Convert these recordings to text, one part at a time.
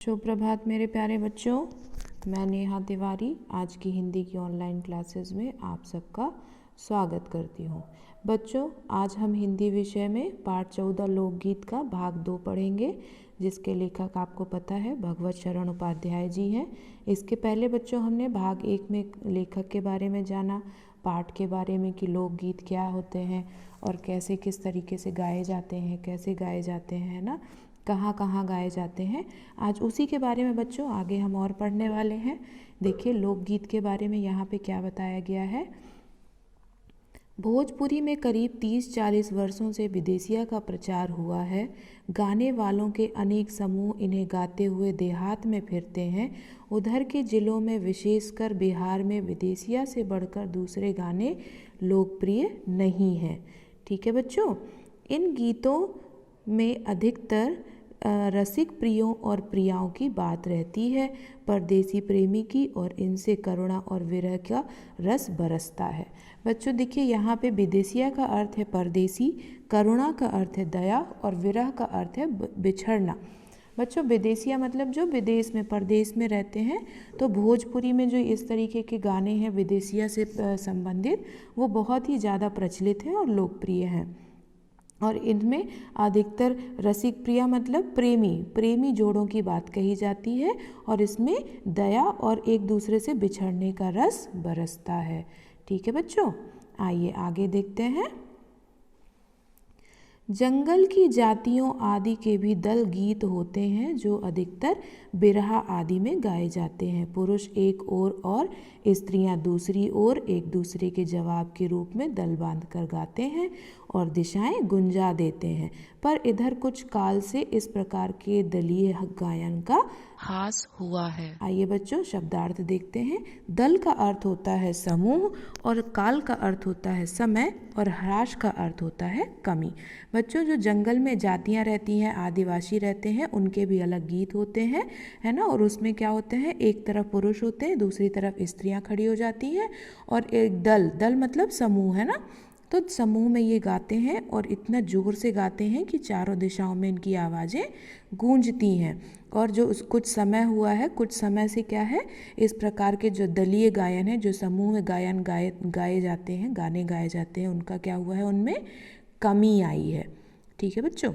शुभ प्रभात मेरे प्यारे बच्चों। मैं नेहा तिवारी आज की हिंदी की ऑनलाइन क्लासेस में आप सबका स्वागत करती हूँ। बच्चों, आज हम हिंदी विषय में पाठ 14 लोकगीत का भाग 2 पढ़ेंगे, जिसके लेखक आपको पता है भगवत शरण उपाध्याय जी हैं। इसके पहले बच्चों हमने भाग 1 में लेखक के बारे में जाना, पाठ के बारे में कि लोकगीत क्या होते हैं और कैसे किस तरीके से गाए जाते हैं, कैसे गाए जाते हैं, है ना, कहाँ कहाँ गाए जाते हैं। आज उसी के बारे में बच्चों आगे हम और पढ़ने वाले हैं। देखिए लोकगीत के बारे में यहाँ पे क्या बताया गया है। भोजपुरी में करीब 30-40 वर्षों से विदेशिया का प्रचार हुआ है। गाने वालों के अनेक समूह इन्हें गाते हुए देहात में फिरते हैं। उधर के जिलों में विशेषकर बिहार में विदेशिया से बढ़कर दूसरे गाने लोकप्रिय नहीं हैं। ठीक है बच्चों, इन गीतों में अधिकतर रसिक प्रियों और प्रियाओं की बात रहती है, परदेसी प्रेमी की, और इनसे करुणा और विरह का रस बरसता है। बच्चों देखिए यहाँ पे विदेशिया का अर्थ है परदेसी, करुणा का अर्थ है दया और विरह का अर्थ है बिछड़ना। बच्चों विदेशिया मतलब जो विदेश में परदेश में रहते हैं, तो भोजपुरी में जो इस तरीके के गाने हैं विदेशिया से संबंधित, वो बहुत ही ज़्यादा प्रचलित हैं और लोकप्रिय हैं। और इनमें अधिकतर रसिक प्रिया मतलब प्रेमी जोड़ों की बात कही जाती है, और इसमें दया और एक दूसरे से बिछड़ने का रस बरसता है। ठीक है बच्चों, आइए आगे देखते हैं। जंगल की जातियों आदि के भी दल गीत होते हैं जो अधिकतर बिरहा आदि में गाए जाते हैं। पुरुष एक ओर और स्त्रियां दूसरी ओर एक दूसरे के जवाब के रूप में दल बांधकर गाते हैं और दिशाएं गुंजा देते हैं। पर इधर कुछ काल से इस प्रकार के दलीय गायन का ह्रास हुआ है। आइए बच्चों शब्दार्थ देखते हैं। दल का अर्थ होता है समूह, और काल का अर्थ होता है समय, और ह्रास का अर्थ होता है कमी। बच्चों जो जंगल में जातियां रहती हैं, आदिवासी रहते हैं, उनके भी अलग गीत होते हैं, है ना। और उसमें क्या होते हैं, एक तरफ पुरुष होते हैं, दूसरी तरफ स्त्रियां खड़ी हो जाती हैं, और एक दल मतलब समूह, है ना। तो समूह में ये गाते हैं और इतना जोर से गाते हैं कि चारों दिशाओं में इनकी आवाज़ें गूंजती हैं। और जो कुछ समय हुआ है, कुछ समय से क्या है, इस प्रकार के जो दलीय गायन है, जो समूह में गायन गाए जाते हैं, गाने गाए जाते हैं, उनका क्या हुआ है, उनमें कमी आई है। ठीक है बच्चों,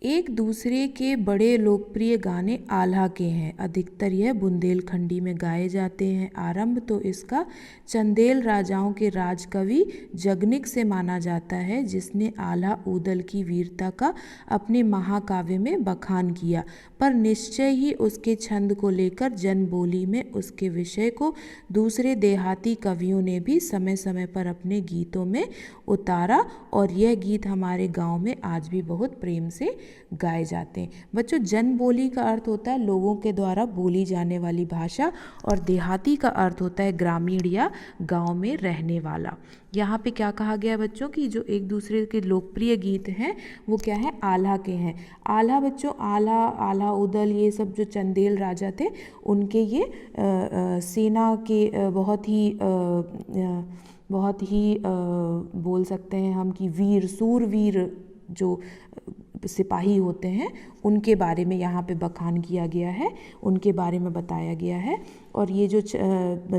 एक दूसरे के बड़े लोकप्रिय गाने आल्हा के हैं। अधिकतर यह बुंदेलखंडी में गाए जाते हैं। आरंभ तो इसका चंदेल राजाओं के राजकवि जगनिक से माना जाता है, जिसने आल्हा ऊदल की वीरता का अपने महाकाव्य में बखान किया। पर निश्चय ही उसके छंद को लेकर जनबोली में उसके विषय को दूसरे देहाती कवियों ने भी समय समय पर अपने गीतों में उतारा, और यह गीत हमारे गांव में आज भी बहुत प्रेम से गाए जाते हैं। बच्चों जनबोली का अर्थ होता है लोगों के द्वारा बोली जाने वाली भाषा, और देहाती का अर्थ होता है ग्रामीण या गांव में रहने वाला। यहाँ पे क्या कहा गया बच्चों कि जो एक दूसरे के लोकप्रिय गीत हैं वो क्या है, आल्हा के हैं। आल्हा बच्चों, आल्हा उदल, ये सब जो चंदेल राजा थे, उनके ये सेना के बहुत ही बोल सकते हैं हम कि सूरवीर जो सिपाही होते हैं, उनके बारे में यहाँ पे बखान किया गया है, उनके बारे में बताया गया है। और ये जो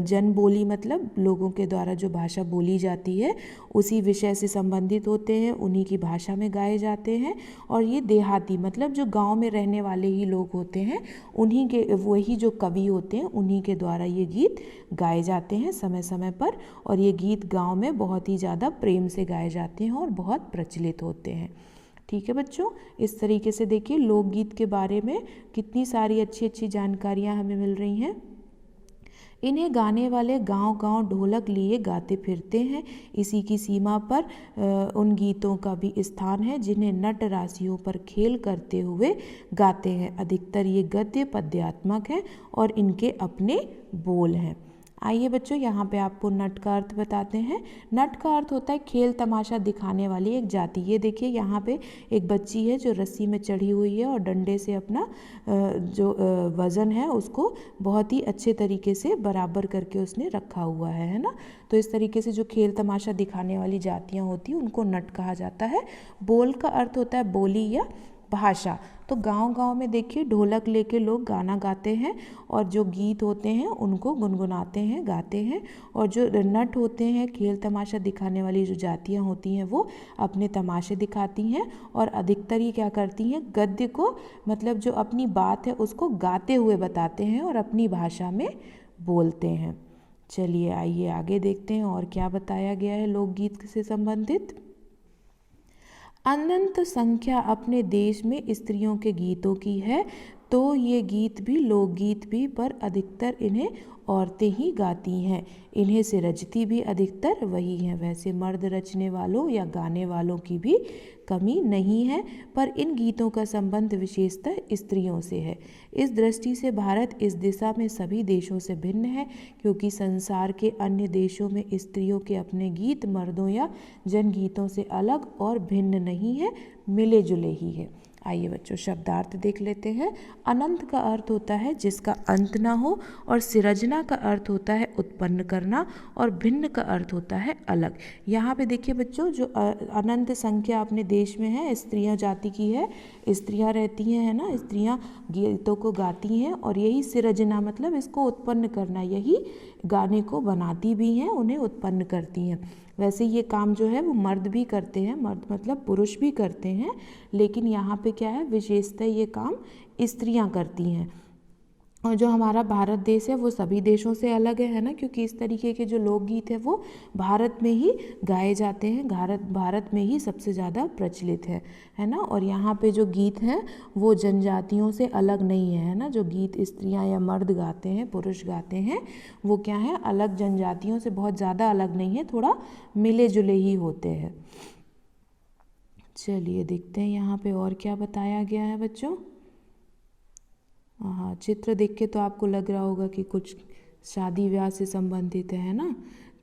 जनबोली मतलब लोगों के द्वारा जो भाषा बोली जाती है, उसी विषय से संबंधित होते हैं, उन्हीं की भाषा में गाए जाते हैं। और ये देहाती मतलब जो गांव में रहने वाले ही लोग होते हैं, उन्हीं के, वही जो कवि होते हैं, उन्हीं के द्वारा ये गीत गाए जाते हैं समय समय पर। और ये गीत गाँव में बहुत ही ज़्यादा प्रेम से गाए जाते हैं और बहुत प्रचलित होते हैं। ठीक है बच्चों, इस तरीके से देखिए लोकगीत के बारे में कितनी सारी अच्छी अच्छी जानकारियाँ हमें मिल रही हैं। इन्हें गाने वाले गांव गांव ढोलक लिए गाते फिरते हैं। इसी की सीमा पर उन गीतों का भी स्थान है जिन्हें नट राशियों पर खेल करते हुए गाते हैं। अधिकतर ये गद्य पद्यात्मक हैं और इनके अपने बोल हैं। आइए बच्चों यहाँ पे आपको नट का अर्थ बताते हैं। नट का अर्थ होता है खेल तमाशा दिखाने वाली एक जाति। ये देखिए यहाँ पे एक बच्ची है जो रस्सी में चढ़ी हुई है और डंडे से अपना जो वज़न है उसको बहुत ही अच्छे तरीके से बराबर करके उसने रखा हुआ है ना। तो इस तरीके से जो खेल तमाशा दिखाने वाली जातियाँ होती हैं उनको नट कहा जाता है। बोल का अर्थ होता है बोली या भाषा। तो गांव-गांव में देखिए ढोलक लेके लोग गाना गाते हैं और जो गीत होते हैं उनको गुनगुनाते हैं, गाते हैं। और जो नट होते हैं, खेल तमाशा दिखाने वाली जो जातियाँ होती हैं वो अपने तमाशे दिखाती हैं और अधिकतर ये क्या करती हैं, गद्य को मतलब जो अपनी बात है उसको गाते हुए बताते हैं और अपनी भाषा में बोलते हैं। चलिए आइए आगे देखते हैं और क्या बताया गया है लोकगीत से संबंधित। अनंत संख्या अपने देश में स्त्रियों के गीतों की है, तो ये गीत भी लोकगीत भी, पर अधिकतर इन्हें औरतें ही गाती हैं। इन्हें से रचती भी अधिकतर वही हैं। वैसे मर्द रचने वालों या गाने वालों की भी कमी नहीं है, पर इन गीतों का संबंध विशेषतः स्त्रियों से है। इस दृष्टि से भारत इस दिशा में सभी देशों से भिन्न है, क्योंकि संसार के अन्य देशों में स्त्रियों के अपने गीत मर्दों या जनगीतों से अलग और भिन्न नहीं है, मिले जुले ही है। आइए बच्चों शब्दार्थ देख लेते हैं। अनंत का अर्थ होता है जिसका अंत ना हो, और सृजना का अर्थ होता है उत्पन्न करना, और भिन्न का अर्थ होता है अलग। यहाँ पे देखिए बच्चों, जो अनंत संख्या अपने देश में है, स्त्रियाँ जाति की है, स्त्रियाँ रहती हैं, है ना, स्त्रियाँ गीतों को गाती हैं, और यही सृजना मतलब इसको उत्पन्न करना, यही गाने को बनाती भी हैं, उन्हें उत्पन्न करती हैं। वैसे ये काम जो है वो मर्द भी करते हैं, मर्द मतलब पुरुष भी करते हैं, लेकिन यहाँ पे क्या है, विशेषतः ये काम स्त्रियाँ करती हैं। और जो हमारा भारत देश है वो सभी देशों से अलग है ना, क्योंकि इस तरीके के जो लोकगीत है वो भारत में ही गाए जाते हैं, भारत में ही सबसे ज़्यादा प्रचलित है ना। और यहाँ पे जो गीत हैं वो जनजातियों से अलग नहीं है ना। जो गीत स्त्रियाँ या मर्द गाते हैं, पुरुष गाते हैं, वो क्या है, अलग जनजातियों से बहुत ज़्यादा अलग नहीं है, थोड़ा मिले जुले ही होते हैं। चलिए देखते हैं यहाँ पे और क्या बताया गया है बच्चों। हाँ, चित्र देख के तो आपको लग रहा होगा कि कुछ शादी ब्याह से संबंधित है ना।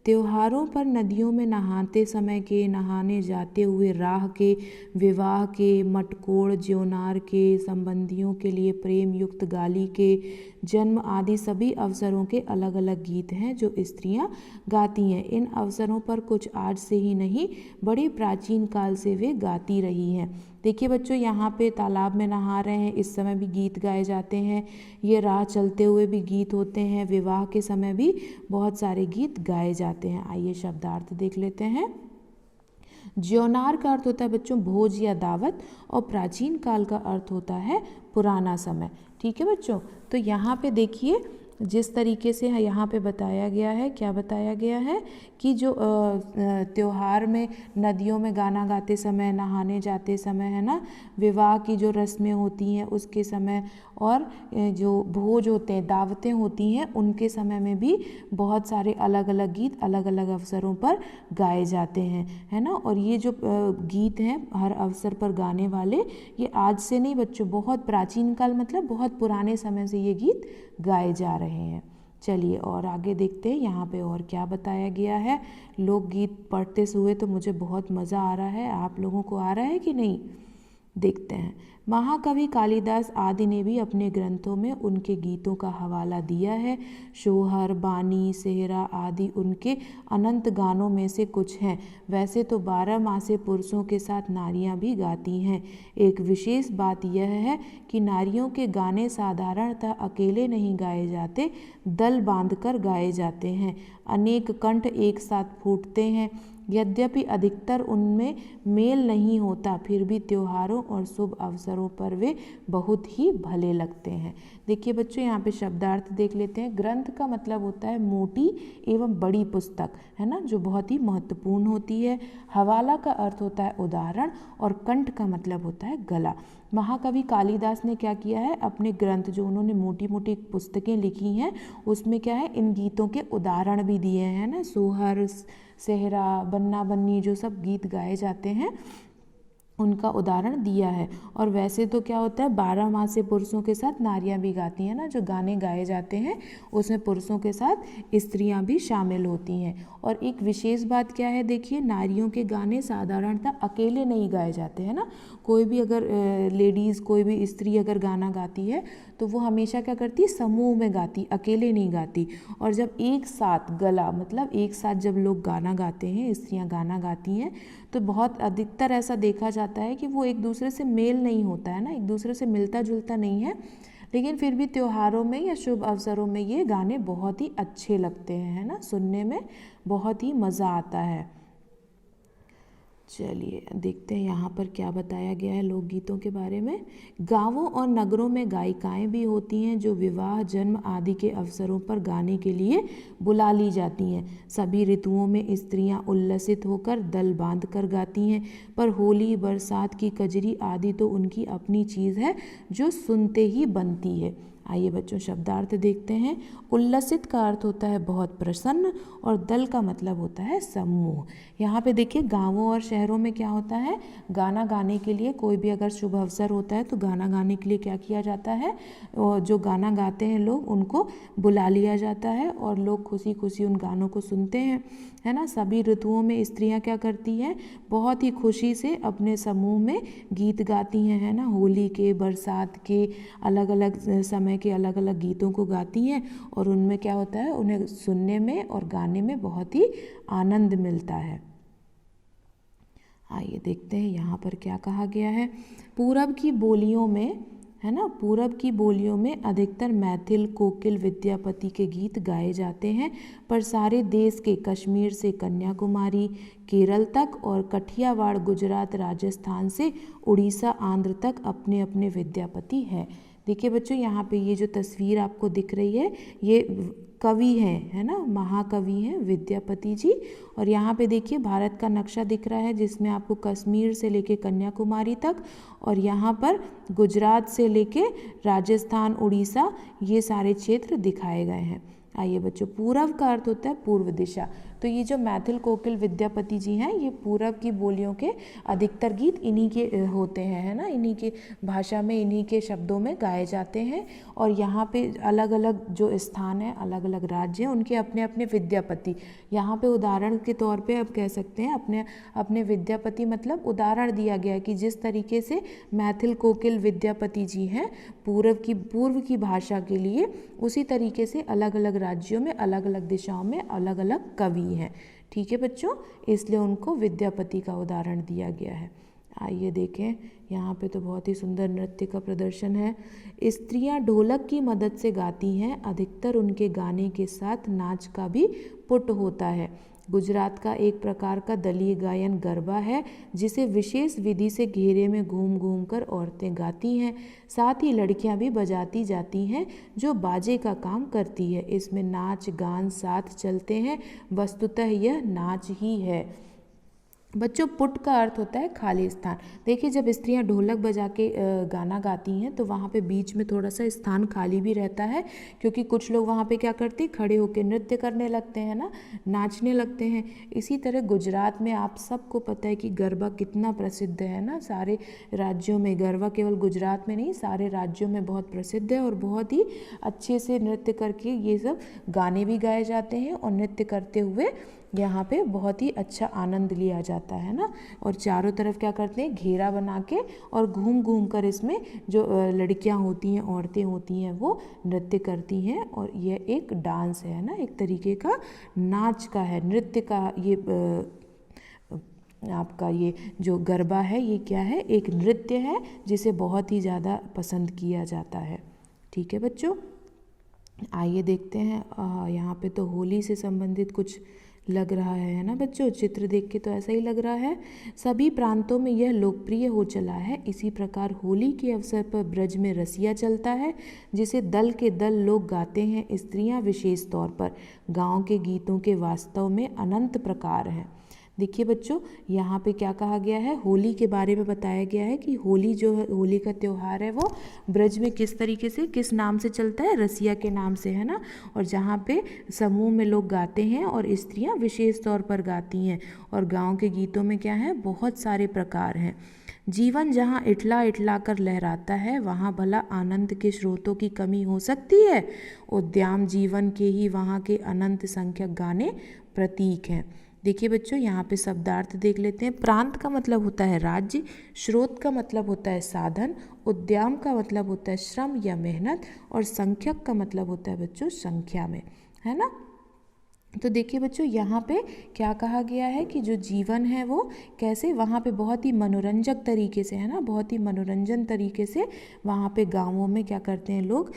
त्योहारों पर नदियों में नहाते समय के, नहाने जाते हुए राह के, विवाह के, मटकोड़ ज्योनार के, संबंधियों के लिए प्रेम युक्त गाली के, जन्म आदि सभी अवसरों के अलग अलग गीत हैं जो स्त्रियां गाती हैं। इन अवसरों पर कुछ आज से ही नहीं, बड़े प्राचीन काल से वे गाती रही हैं। देखिए बच्चों, यहाँ पे तालाब में नहा रहे हैं, इस समय भी गीत गाए जाते हैं। ये राह चलते हुए भी गीत होते हैं, विवाह के समय भी बहुत सारे गीत गाए जाते हैं। आइए शब्दार्थ देख लेते हैं। ज्योनार का अर्थ होता है बच्चों भोज या दावत, और प्राचीन काल का अर्थ होता है पुराना समय। ठीक है बच्चों, तो यहाँ पे देखिए जिस तरीके से यहाँ पे बताया गया है, क्या बताया गया है कि जो त्योहार में नदियों में गाना गाते समय, नहाने जाते समय, है ना, विवाह की जो रस्में होती हैं उसके समय, और जो भोज होते हैं, दावतें होती हैं, उनके समय में भी बहुत सारे अलग अलग गीत अलग अलग अवसरों पर गाए जाते हैं, है ना। और ये जो गीत हैं हर अवसर पर गाने वाले, ये आज से नहीं बच्चों, बहुत प्राचीन काल मतलब बहुत पुराने समय से ये गीत गाए जा रहे हैं। चलिए और आगे देखते हैं यहाँ पे और क्या बताया गया है। लोकगीत पढ़ते हुए तो मुझे बहुत मज़ा आ रहा है, आप लोगों को आ रहा है कि नहीं, देखते हैं। महाकवि कालिदास आदि ने भी अपने ग्रंथों में उनके गीतों का हवाला दिया है। शोहर, बानी, सेहरा आदि उनके अनंत गानों में से कुछ हैं। वैसे तो 12 मासे पुरुषों के साथ नारियां भी गाती हैं। एक विशेष बात यह है कि नारियों के गाने साधारणतः अकेले नहीं गाए जाते, दल बांधकर गाए जाते हैं। अनेक कंठ एक साथ फूटते हैं। यद्यपि अधिकतर उनमें मेल नहीं होता, फिर भी त्योहारों और शुभ अवसरों पर वे बहुत ही भले लगते हैं। देखिए बच्चों, यहाँ पे शब्दार्थ देख लेते हैं। ग्रंथ का मतलब होता है मोटी एवं बड़ी पुस्तक, है ना, जो बहुत ही महत्वपूर्ण होती है। हवाला का अर्थ होता है उदाहरण, और कंठ का मतलब होता है गला। महाकवि कालिदास ने क्या किया है, अपने ग्रंथ जो उन्होंने मोटी मोटी पुस्तकें लिखी हैं उसमें क्या है, इन गीतों के उदाहरण भी दिए हैं ना। सोहर, सेहरा, बन्ना बन्नी जो सब गीत गाए जाते हैं उनका उदाहरण दिया है। और वैसे तो क्या होता है, 12 मासे पुरुषों के साथ नारियां भी गाती हैं ना। जो गाने गाए जाते हैं उसमें पुरुषों के साथ स्त्रियां भी शामिल होती हैं। और एक विशेष बात क्या है, देखिए, नारियों के गाने साधारणतः अकेले नहीं गाए जाते हैं ना। कोई भी अगर लेडीज़, कोई भी स्त्री अगर गाना गाती है तो वो हमेशा क्या करती है, समूह में गाती, अकेले नहीं गाती। और जब एक साथ गला मतलब एक साथ जब लोग गाना गाते हैं, स्त्रियां गाना गाती हैं, तो बहुत अधिकतर ऐसा देखा जाता है कि वो एक दूसरे से मेल नहीं होता है ना, एक दूसरे से मिलता जुलता नहीं है, लेकिन फिर भी त्योहारों में या शुभ अवसरों में ये गाने बहुत ही अच्छे लगते हैं, है ना, सुनने में बहुत ही मज़ा आता है। चलिए देखते हैं यहाँ पर क्या बताया गया है लोकगीतों के बारे में। गांवों और नगरों में गायिकाएं भी होती हैं जो विवाह, जन्म आदि के अवसरों पर गाने के लिए बुला ली जाती हैं। सभी ऋतुओं में स्त्रियां उल्लसित होकर दल बांध कर गाती हैं, पर होली, बरसात की कजरी आदि तो उनकी अपनी चीज़ है जो सुनते ही बनती है। आइए बच्चों शब्दार्थ देखते हैं। उल्लसित का अर्थ होता है बहुत प्रसन्न, और दल का मतलब होता है समूह। यहाँ पे देखिए गांवों और शहरों में क्या होता है, गाना गाने के लिए कोई भी अगर शुभ अवसर होता है तो गाना गाने के लिए क्या किया जाता है, जो गाना गाते हैं लोग उनको बुला लिया जाता है और लोग खुशी खुशी उन गानों को सुनते हैं, है ना। सभी ऋतुओं में स्त्रियां क्या करती हैं, बहुत ही खुशी से अपने समूह में गीत गाती हैं, है ना। होली के, बरसात के, अलग अलग समय के अलग अलग गीतों को गाती हैं, और उनमें क्या होता है, उन्हें सुनने में और गाने में बहुत ही आनंद मिलता है। आइए देखते हैं यहाँ पर क्या कहा गया है। पूरब की बोलियों में, है ना, पूरब की बोलियों में अधिकतर मैथिल, कोकिल, विद्यापति के गीत गाए जाते हैं, पर सारे देश के कश्मीर से कन्याकुमारी, केरल तक और कठियावाड़, गुजरात, राजस्थान से उड़ीसा, आंध्र तक अपने अपने विद्यापति हैं। देखिए बच्चों यहाँ पे ये जो तस्वीर आपको दिख रही है, ये कवि हैं, है ना, महाकवि हैं विद्यापति जी। और यहाँ पे देखिए भारत का नक्शा दिख रहा है जिसमें आपको कश्मीर से लेके कन्याकुमारी तक, और यहाँ पर गुजरात से लेके राजस्थान, उड़ीसा, ये सारे क्षेत्र दिखाए गए हैं। आइए बच्चों, पूरब का अर्थ होता है पूर्व दिशा। तो ये जो मैथिल, कोकिल, विद्यापति जी हैं, ये पूरब की बोलियों के अधिकतर गीत इन्हीं के होते हैं, है ना, इन्हीं के भाषा में, इन्हीं के शब्दों में गाए जाते हैं। और यहाँ पे अलग अलग जो स्थान है, अलग अलग राज्य हैं, उनके अपने अपने विद्यापति। यहाँ पे उदाहरण के तौर पे आप कह सकते हैं अपने अपने विद्यापति, मतलब उदाहरण दिया गया है कि जिस तरीके से मैथिल, कोकिल, विद्यापति जी हैं पूर्व की भाषा के लिए, उसी तरीके से अलग अलग राज्यों में, अलग अलग दिशाओं में अलग अलग कवि हैं। ठीक है बच्चों, इसलिए उनको विद्यापति का उदाहरण दिया गया है। आइए देखें, यहाँ पे तो बहुत ही सुंदर नृत्य का प्रदर्शन है। स्त्रियाँ ढोलक की मदद से गाती हैं, अधिकतर उनके गाने के साथ नाच का भी पुट होता है। गुजरात का एक प्रकार का दलीय गायन गरबा है, जिसे विशेष विधि से घेरे में घूम घूम कर औरतें गाती हैं। साथ ही लड़कियां भी बजाती जाती हैं जो बाजे का काम करती है। इसमें नाच गान साथ चलते हैं, वस्तुतः यह नाच ही है। बच्चों पुट का अर्थ होता है खाली स्थान। देखिए जब स्त्रियां ढोलक बजा के गाना गाती हैं तो वहाँ पे बीच में थोड़ा सा स्थान खाली भी रहता है, क्योंकि कुछ लोग वहाँ पे क्या करते हैं, खड़े होकर नृत्य करने लगते हैं ना, नाचने लगते हैं। इसी तरह गुजरात में आप सबको पता है कि गरबा कितना प्रसिद्ध है ना, सारे राज्यों में। गरबा केवल गुजरात में नहीं, सारे राज्यों में बहुत प्रसिद्ध है, और बहुत ही अच्छे से नृत्य करके ये सब गाने भी गाए जाते हैं, और नृत्य करते हुए यहाँ पे बहुत ही अच्छा आनंद लिया जाता है ना। और चारों तरफ क्या करते हैं, घेरा बना के और घूम घूम कर इसमें जो लड़कियाँ होती हैं, औरतें होती हैं, वो नृत्य करती हैं। और यह एक डांस है ना, एक तरीके का नाच का है, नृत्य का। ये आपका ये जो गरबा है, ये क्या है, एक नृत्य है जिसे बहुत ही ज़्यादा पसंद किया जाता है। ठीक है बच्चों, आइए देखते हैं। यहाँ पे तो होली से संबंधित कुछ लग रहा है ना बच्चों, चित्र देख के तो ऐसा ही लग रहा है। सभी प्रांतों में यह लोकप्रिय हो चला है। इसी प्रकार होली के अवसर पर ब्रज में रसिया चलता है, जिसे दल के दल लोग गाते हैं। स्त्रियां विशेष तौर पर। गांव के गीतों के वास्तव में अनंत प्रकार हैं। देखिए बच्चों, यहाँ पे क्या कहा गया है, होली के बारे में बताया गया है कि होली जो है, होली का त्यौहार है, वो ब्रज में किस तरीके से, किस नाम से चलता है, रसिया के नाम से, है ना। और जहाँ पे समूह में लोग गाते हैं और स्त्रियाँ विशेष तौर पर गाती हैं। और गाँव के गीतों में क्या है, बहुत सारे प्रकार हैं। जीवन जहाँ इठला इठला कर लहराता है, वहाँ भला आनंद के स्रोतों की कमी हो सकती है। उद्दाम जीवन के ही वहाँ के अनंत संख्यक गाने प्रतीक हैं। देखिए बच्चों, यहाँ पे शब्दार्थ देख लेते हैं। प्रांत का मतलब होता है राज्य, स्रोत का मतलब होता है साधन, उद्यम का मतलब होता है श्रम या मेहनत, और संख्यक का मतलब होता है बच्चों संख्या में, है ना। तो देखिए बच्चों, यहाँ पे क्या कहा गया है कि जो जीवन है वो कैसे वहाँ पे बहुत ही मनोरंजक तरीके से, है ना, बहुत ही मनोरंजन तरीके से वहाँ पे गाँवों में क्या करते हैं लोग,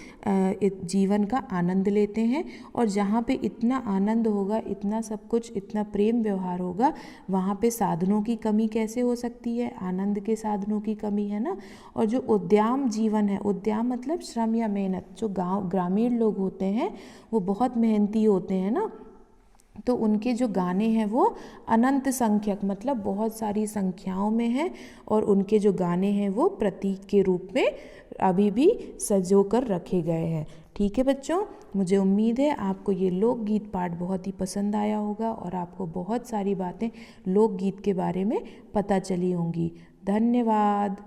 जीवन का आनंद लेते हैं। और जहाँ पे इतना आनंद होगा, इतना सब कुछ, इतना प्रेम व्यवहार होगा, वहाँ पे साधनों की कमी कैसे हो सकती है, आनंद के साधनों की कमी, है ना। और जो उद्यम जीवन है, उद्यम मतलब श्रम या मेहनत, जो ग्रामीण लोग होते हैं वो बहुत मेहनती होते हैं ना, तो उनके जो गाने हैं वो अनंत संख्यक मतलब बहुत सारी संख्याओं में हैं, और उनके जो गाने हैं वो प्रतीक के रूप में अभी भी सजो कर रखे गए हैं। ठीक है बच्चों, मुझे उम्मीद है आपको ये लोकगीत पाठ बहुत ही पसंद आया होगा और आपको बहुत सारी बातें लोकगीत के बारे में पता चली होंगी। धन्यवाद।